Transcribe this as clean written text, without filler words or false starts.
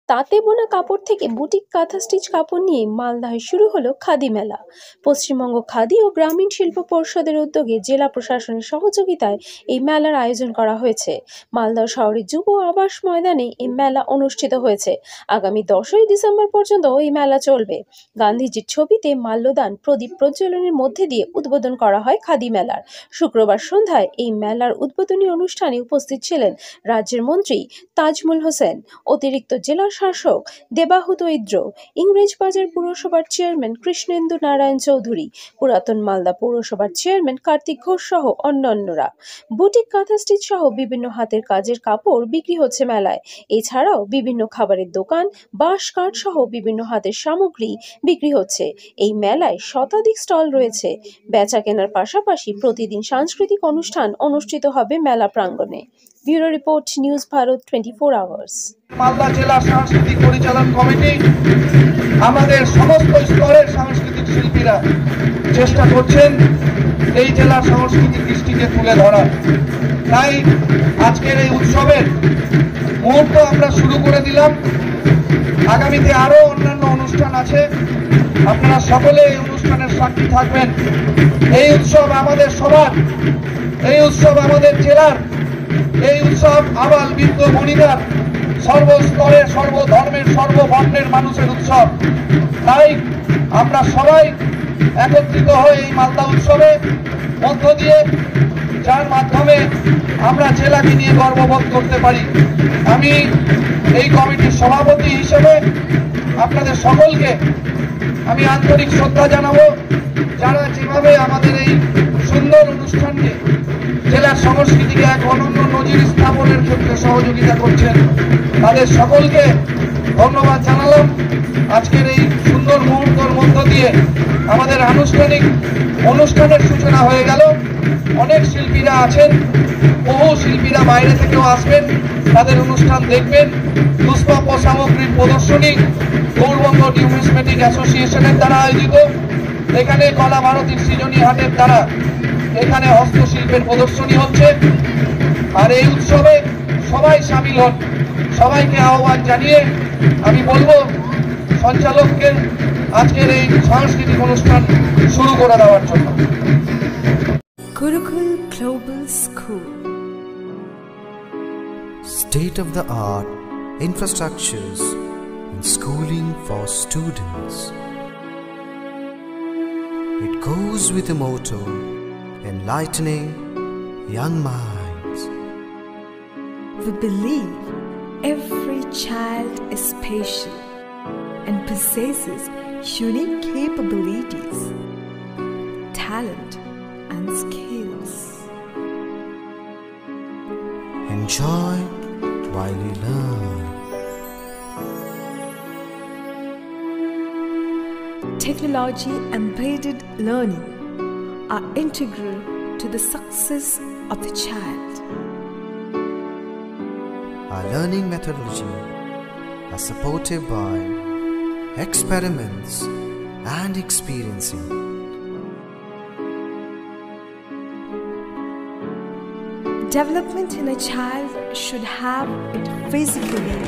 তাঁতে বোনা কাপড় থেকে বুটিক কাঁথা স্টিচ কাপড় নিয়ে মালদায় শুরু হলো খাদি মেলা। পশ্চিমবঙ্গ খাদি ও গ্রামীণ শিল্প পর্ষদের উদ্যোগে জেলা প্রশাসনের সহযোগিতায় এই মেলার আয়োজন করা হয়েছে। মালদা শহরের যুব আবাস ময়দানে এই মেলা অনুষ্ঠিত হয়েছে। আগামী 10ই ডিসেম্বর পর্যন্ত এই মেলা চলবে। গান্ধীজির ছবিতে মাল্যদান, প্রদীপ প্রজ্বলনের মধ্যে দিয়ে উদ্বোধন করা হয় খাদি মেলার। শুক্রবার সন্ধ্যায় এই মেলার উদ্বোধনী অনুষ্ঠানে উপস্থিত ছিলেন রাজ্যের মন্ত্রী তাজমুল হোসেন, অতিরিক্ত জেলা শাসক দেবাহুত ইদ্র, ইংরেজবাজার পুরসভার চেয়ারম্যান কৃষ্ণেন্দু নারায়ণ চৌধুরী, পুরাতন মালদা পৌরসভার চেয়ারম্যান কার্তিক ঘোষ সহ অন্যান্যরা। বুটিক কাঁথা স্টিচ সহ বিভিন্ন হাতের কাজের কাপড় বিক্রি হচ্ছে মেলায়। এছাড়াও বিভিন্ন খাবারের দোকান, বাঁশ কাঠ সহ বিভিন্ন হাতের সামগ্রী বিক্রি হচ্ছে। এই মেলায় শতাধিক স্টল রয়েছে। বেচা কেনার পাশাপাশি প্রতিদিন সাংস্কৃতিক অনুষ্ঠান অনুষ্ঠিত হবে মেলা প্রাঙ্গণে। Bureau report, news Bharat 24 hours. Malda জেলা সাংস্কৃতিক পরিচালন কমিটি আমাদের সমস্ত স্তরের সাংস্কৃতিক শিল্পীরা চেষ্টা করছেন এই জেলার সাংস্কৃতিক দৃষ্টিকে তুলে ধরার। তাই আজকের এই উৎসবের মুহূর্ত আমরা শুরু করে দিলাম। আগামীতে আরো অন্যান্য অনুষ্ঠান আছে, আপনারা সকলে এই অনুষ্ঠানের সাক্ষী থাকবেন। এই উৎসব আমাদের সবার, এই উৎসব আমাদের জেলার, এই উৎসব আবাল বৃদ্ধ বনিতার, সর্বস্তরের, সর্বধর্মের, সর্ববর্ণের মানুষের উৎসব। তাই আমরা সবাই একত্রিত হয়ে এই মালদা উৎসবে মধ্য দিয়ে, যার মাধ্যমে আমরা জেলাকে নিয়ে গর্ববোধ করতে পারি। আমি এই কমিটির সভাপতি হিসেবে আপনাদের সকলকে আমি আন্তরিক শ্রদ্ধা জানাবো, যারা যেভাবে আমাদের এই সুন্দর অনুষ্ঠানকে, জেলার সংস্কৃতিকে এক অনন্য নজির স্থাপনের ক্ষেত্রে সহযোগিতা করছেন। তাদের সকলকে ধন্যবাদ জানালাম। আজকের এই সুন্দর মুহূর্তের মধ্য দিয়ে আমাদের আনুষ্ঠানিক অনুষ্ঠানের সূচনা হয়ে গেল। অনেক শিল্পীরা আছেন, বহু শিল্পীরা বাইরে থেকেও আসবেন, তাদের অনুষ্ঠান দেখবেন। দুষ্প্রাপ্য সামগ্রীর প্রদর্শনী গৌরবঙ্গ নিউমিসমেটিক অ্যাসোসিয়েশনের দ্বারা আয়োজিত। এখানে কলা ভারতীর সৃজনী হাটের দ্বারা এখানে হস্তশিল্পের প্রদর্শনী হচ্ছে। আর এই উৎসবে সবাই সামিল হন। সবাইকে আহ্বান জানিয়ে আমি বলবো সঞ্চালককে আজকের এই সাংস্কৃতিক অনুষ্ঠান শুরু করে দেওয়ার জন্য। Gurukul Global School. State-of-the-art infrastructures and schooling for students. It goes with the motto, enlightening young minds. We believe every child is special and possesses unique capabilities, talent and skills. Enjoy while you learn. Technology embedded learning are integral to the success of the child. Our learning methodology are supported by experiments and experiencing. Development in a child should have it physically,